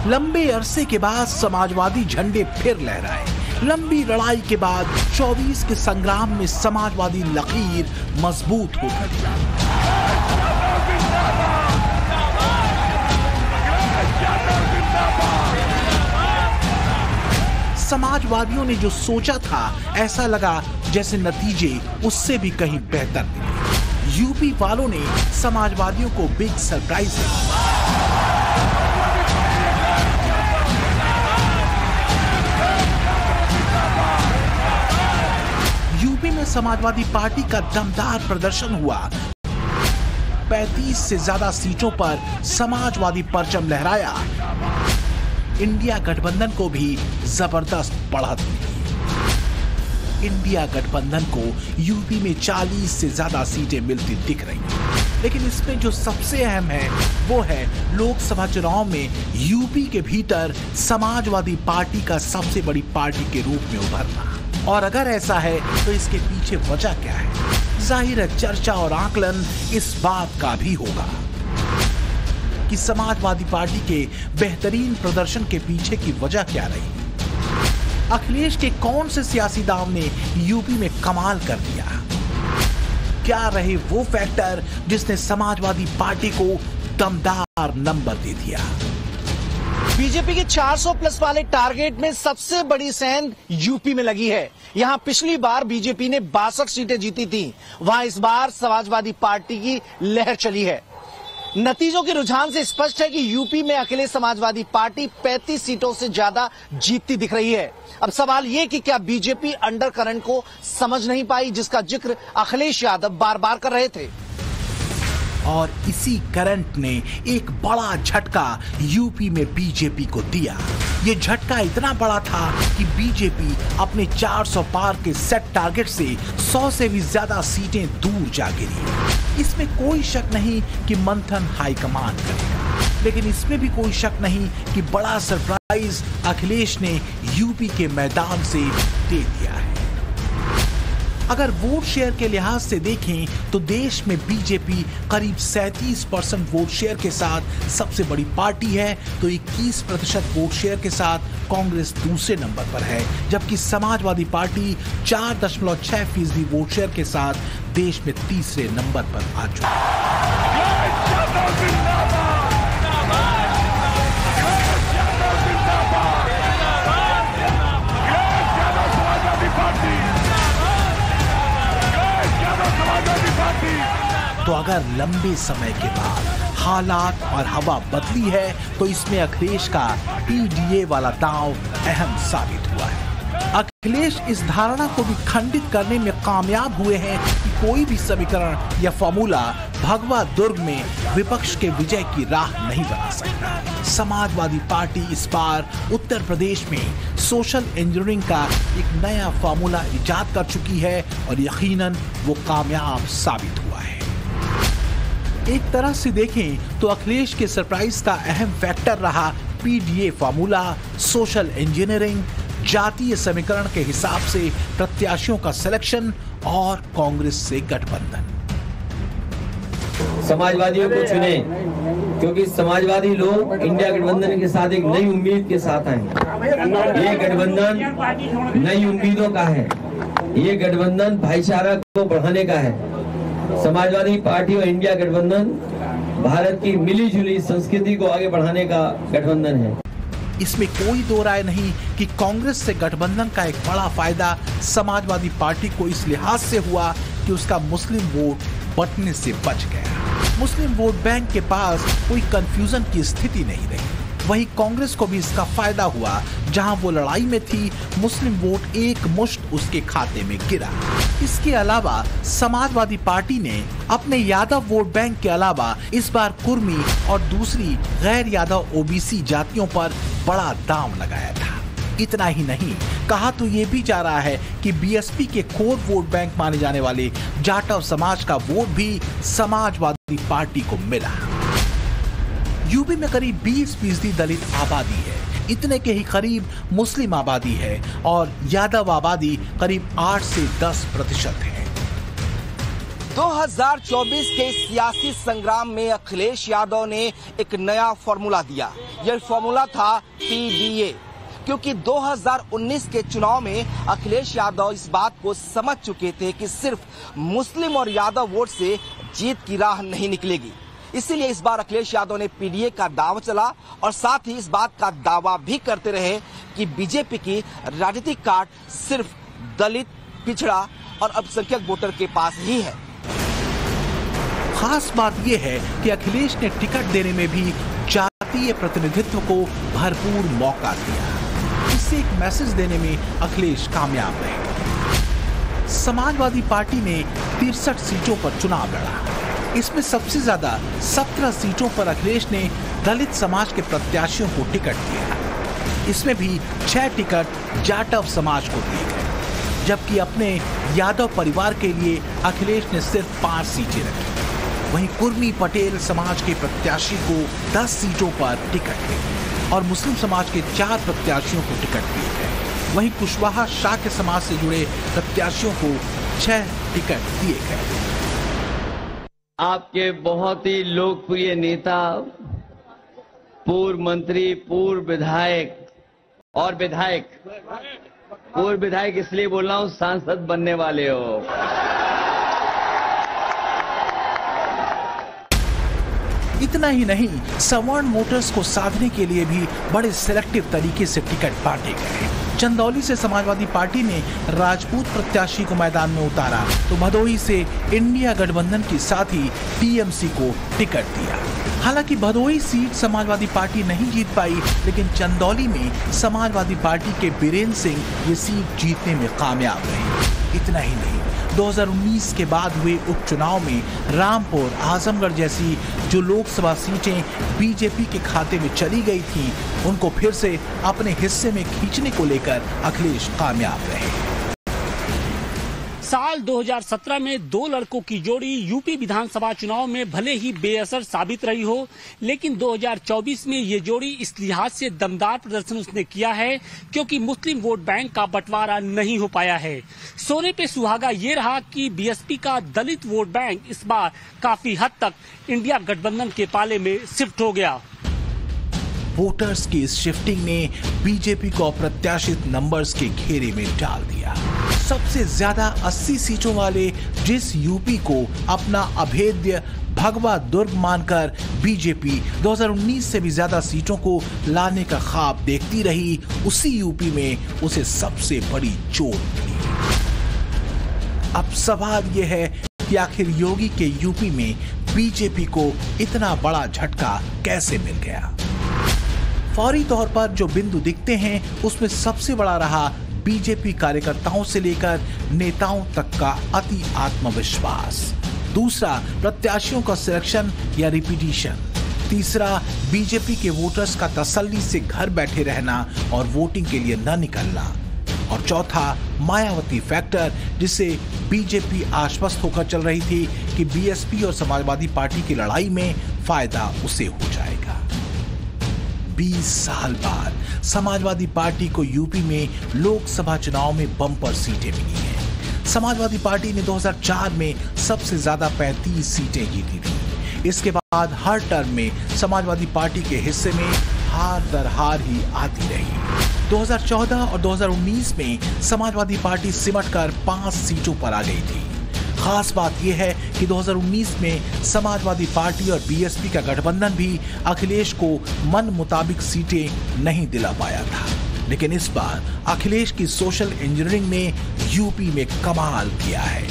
लंबे अरसे के बाद समाजवादी झंडे फिर लहराए। लंबी लड़ाई के बाद 24 के संग्राम में समाजवादी लकीर मजबूत हो गई। समाजवादियों ने जो सोचा था, ऐसा लगा जैसे नतीजे उससे भी कहीं बेहतर निकले। यूपी वालों ने समाजवादियों को बिग सरप्राइज दिया। यूपी में समाजवादी पार्टी का दमदार प्रदर्शन हुआ। 35 से ज्यादा सीटों पर समाजवादी परचम लहराया। इंडिया गठबंधन को भी जबरदस्त बढ़त मिली। इंडिया गठबंधन को यूपी में 40 से ज्यादा सीटें मिलती दिख रही हैं। लेकिन इसमें जो सबसे अहम है वो है लोकसभा चुनाव में यूपी के भीतर समाजवादी पार्टी का सबसे बड़ी पार्टी के रूप में उभरना। और अगर ऐसा है तो इसके पीछे वजह क्या है? जाहिर है चर्चा और आकलन इस बात का भी होगा कि समाजवादी पार्टी के बेहतरीन प्रदर्शन के पीछे की वजह क्या रही। अखिलेश के कौन से सियासी दांव ने यूपी में कमाल कर दिया? क्या रहे वो फैक्टर जिसने समाजवादी पार्टी को दमदार नंबर दे दिया? बीजेपी के 400 प्लस वाले टारगेट में सबसे बड़ी सेंध यूपी में लगी है। यहां पिछली बार बीजेपी ने 62 सीटें जीती थी, वहां इस बार समाजवादी पार्टी की लहर चली है। नतीजों के रुझान से स्पष्ट है कि यूपी में अकेले समाजवादी पार्टी 35 सीटों से ज्यादा जीतती दिख रही है। अब सवाल यह कि क्या बीजेपी अंडर करंट को समझ नहीं पाई, जिसका जिक्र अखिलेश यादव बार बार कर रहे थे। और इसी करंट ने एक बड़ा झटका यूपी में बीजेपी को दिया। ये झटका इतना बड़ा था कि बीजेपी अपने 400 पार के सेट टारगेट से 100 से भी ज्यादा सीटें दूर जा गिरी। इसमें कोई शक नहीं कि मंथन हाईकमान करेगा, लेकिन इसमें भी कोई शक नहीं कि बड़ा सरप्राइज अखिलेश ने यूपी के मैदान से दे दिया है। अगर वोट शेयर के लिहाज से देखें तो देश में बीजेपी करीब 37% वोट शेयर के साथ सबसे बड़ी पार्टी है, तो 21% वोट शेयर के साथ कांग्रेस दूसरे नंबर पर है, जबकि समाजवादी पार्टी 4.6% वोट शेयर के साथ देश में तीसरे नंबर पर आ चुकी है। तो अगर लंबे समय के बाद हालात और हवा बदली है तो इसमें अखिलेश का पीडीए वाला दांव अहम साबित हुआ है। अखिलेश इस धारणा को भी खंडित करने में कामयाब हुए हैं कि कोई भी समीकरण या फॉर्मूला भगवा दुर्ग में विपक्ष के विजय की राह नहीं बना सकता। समाजवादी पार्टी इस बार उत्तर प्रदेश में सोशल इंजीनियरिंग का एक नया फॉर्मूला इजाद कर चुकी है और यकीनन वो कामयाब साबित हुआ है। एक तरह से देखें तो अखिलेश के सरप्राइज का अहम फैक्टर रहा पीडीए फॉर्मूला, सोशल इंजीनियरिंग, जातीय समीकरण के हिसाब से प्रत्याशियों का सिलेक्शन और कांग्रेस से गठबंधन। समाजवादियों को चुने क्योंकि समाजवादी लोग इंडिया गठबंधन के साथ एक नई उम्मीद के साथ आए। ये गठबंधन नई उम्मीदों का है, ये गठबंधन भाईचारा को बढ़ाने का है। समाजवादी पार्टी और इंडिया गठबंधन भारत की मिली जुली संस्कृति को आगे बढ़ाने का गठबंधन है। इसमें कोई दो राय नहीं कि कांग्रेस से गठबंधन का एक बड़ा फायदा समाजवादी पार्टी को इस लिहाज से हुआ कि उसका मुस्लिम वोट बंटने से बच गया। मुस्लिम वोट बैंक के पास कोई कंफ्यूजन की स्थिति नहीं रही। वहीं कांग्रेस को भी इसका फायदा हुआ, जहां वो लड़ाई में थी मुस्लिम वोट एक मुश्त उसके खाते में गिरा। इसके अलावा समाजवादी पार्टी ने अपने यादव वोट बैंक के अलावा इस बार कुर्मी और दूसरी गैर यादव ओबीसी जातियों पर बड़ा दांव लगाया था। इतना ही नहीं, कहा तो ये भी जा रहा है कि बीएसपी के कोर वोट बैंक माने जाने वाले जाटव समाज का वोट भी समाजवादी पार्टी को मिला। यूपी में करीब 20% दलित आबादी है, इतने के ही करीब मुस्लिम आबादी है और यादव आबादी करीब 8 से 10% है। 2024 के सियासी संग्राम में अखिलेश यादव ने एक नया फॉर्मूला दिया। यह फॉर्मूला था पीडीए, क्योंकि 2019 के चुनाव में अखिलेश यादव इस बात को समझ चुके थे कि सिर्फ मुस्लिम और यादव वोट से जीत की राह नहीं निकलेगी। इसीलिए इस बार अखिलेश यादव ने पीडीए का दाव चला और साथ ही इस बात का दावा भी करते रहे कि बीजेपी की राजनीतिक कार्ड सिर्फ दलित, पिछड़ा और अल्पसंख्यक वोटर के पास ही है। खास बात यह है कि अखिलेश ने टिकट देने में भी जातीय प्रतिनिधित्व को भरपूर मौका दिया। इससे एक मैसेज देने में अखिलेश कामयाब रहे। समाजवादी पार्टी ने 63 सीटों पर चुनाव लड़ा। इसमें सबसे ज्यादा 17 सीटों पर अखिलेश ने दलित समाज के प्रत्याशियों को टिकट दिया। इसमें भी 6 टिकट जाटव समाज को दिए गए, जबकि अपने यादव परिवार के लिए अखिलेश ने सिर्फ 5 सीटें रखी। वहीं कुर्मी पटेल समाज के प्रत्याशी को 10 सीटों पर टिकट दी और मुस्लिम समाज के 4 प्रत्याशियों को टिकट दिए गए। वहीं कुशवाहा शाक्य समाज से जुड़े प्रत्याशियों को 6 टिकट दिए गए। आपके बहुत ही लोकप्रिय नेता, पूर्व मंत्री, पूर्व विधायक और विधायक, पूर्व विधायक इसलिए बोल रहा हूं सांसद बनने वाले हो। इतना ही नहीं, सवर्ण वोटर्स को साधने के लिए भी बड़े सिलेक्टिव तरीके से टिकट बांटे गए। चंदौली से समाजवादी पार्टी ने राजपूत प्रत्याशी को मैदान में उतारा, तो भदोही से इंडिया गठबंधन के साथ ही टीएमसी को टिकट दिया। हालांकि भदोही सीट समाजवादी पार्टी नहीं जीत पाई, लेकिन चंदौली में समाजवादी पार्टी के बीरेंद्र सिंह ये सीट जीतने में कामयाब रहे। इतना ही नहीं, 2019 के बाद हुए उपचुनाव में रामपुर, आजमगढ़ जैसी जो लोकसभा सीटें बीजेपी के खाते में चली गई थी, उनको फिर से अपने हिस्से में खींचने को लेकर अखिलेश कामयाब रहे। साल 2017 में 2 लड़कों की जोड़ी यूपी विधानसभा चुनाव में भले ही बेअसर साबित रही हो, लेकिन 2024 में ये जोड़ी इस लिहाज से दमदार प्रदर्शन उसने किया है क्योंकि मुस्लिम वोट बैंक का बंटवारा नहीं हो पाया है। सोने पे सुहागा ये रहा कि बीएसपी का दलित वोट बैंक इस बार काफी हद तक इंडिया गठबंधन के पाले में शिफ्ट हो गया। वोटर्स की इस शिफ्टिंग ने बीजेपी को अप्रत्याशित नंबर्स के घेरे में डाल दिया। सबसे ज्यादा 80 सीटों वाले जिस यूपी को अपना अभेद्य भगवा दुर्ग मानकर बीजेपी 2019 से भी ज्यादा सीटों को लाने का ख्वाब देखती रही, उसी यूपी में उसे सबसे बड़ी चोट मिली। अब सवाल यह है कि आखिर योगी के यूपी में बीजेपी को इतना बड़ा झटका कैसे मिल गया। फौरी तौर पर जो बिंदु दिखते हैं, उसमें सबसे बड़ा रहा बीजेपी कार्यकर्ताओं से लेकर नेताओं तक का अति आत्मविश्वास। दूसरा, प्रत्याशियों का सिलेक्शन या रिपीटिशन। तीसरा, बीजेपी के वोटर्स का तसल्ली से घर बैठे रहना और वोटिंग के लिए न निकलना। और चौथा, मायावती फैक्टर, जिसे बीजेपी आश्वस्त होकर चल रही थी कि बीएसपी और समाजवादी पार्टी की लड़ाई में फायदा उसे हो जाएगा। 20 साल बाद समाजवादी पार्टी को यूपी में लोकसभा चुनाव में बम्पर सीटें मिली हैं। समाजवादी पार्टी ने 2004 में सबसे ज्यादा 35 सीटें जीती थी। इसके बाद हर टर्म में समाजवादी पार्टी के हिस्से में हार दर हार ही आती रही। 2014 और 2019 में समाजवादी पार्टी सिमट कर 5 सीटों पर आ गई थी। खास बात यह है कि 2019 में समाजवादी पार्टी और बीएसपी का गठबंधन भी अखिलेश को मन मुताबिक सीटें नहीं दिला पाया था, लेकिन इस बार अखिलेश की सोशल इंजीनियरिंग ने यूपी में कमाल किया है।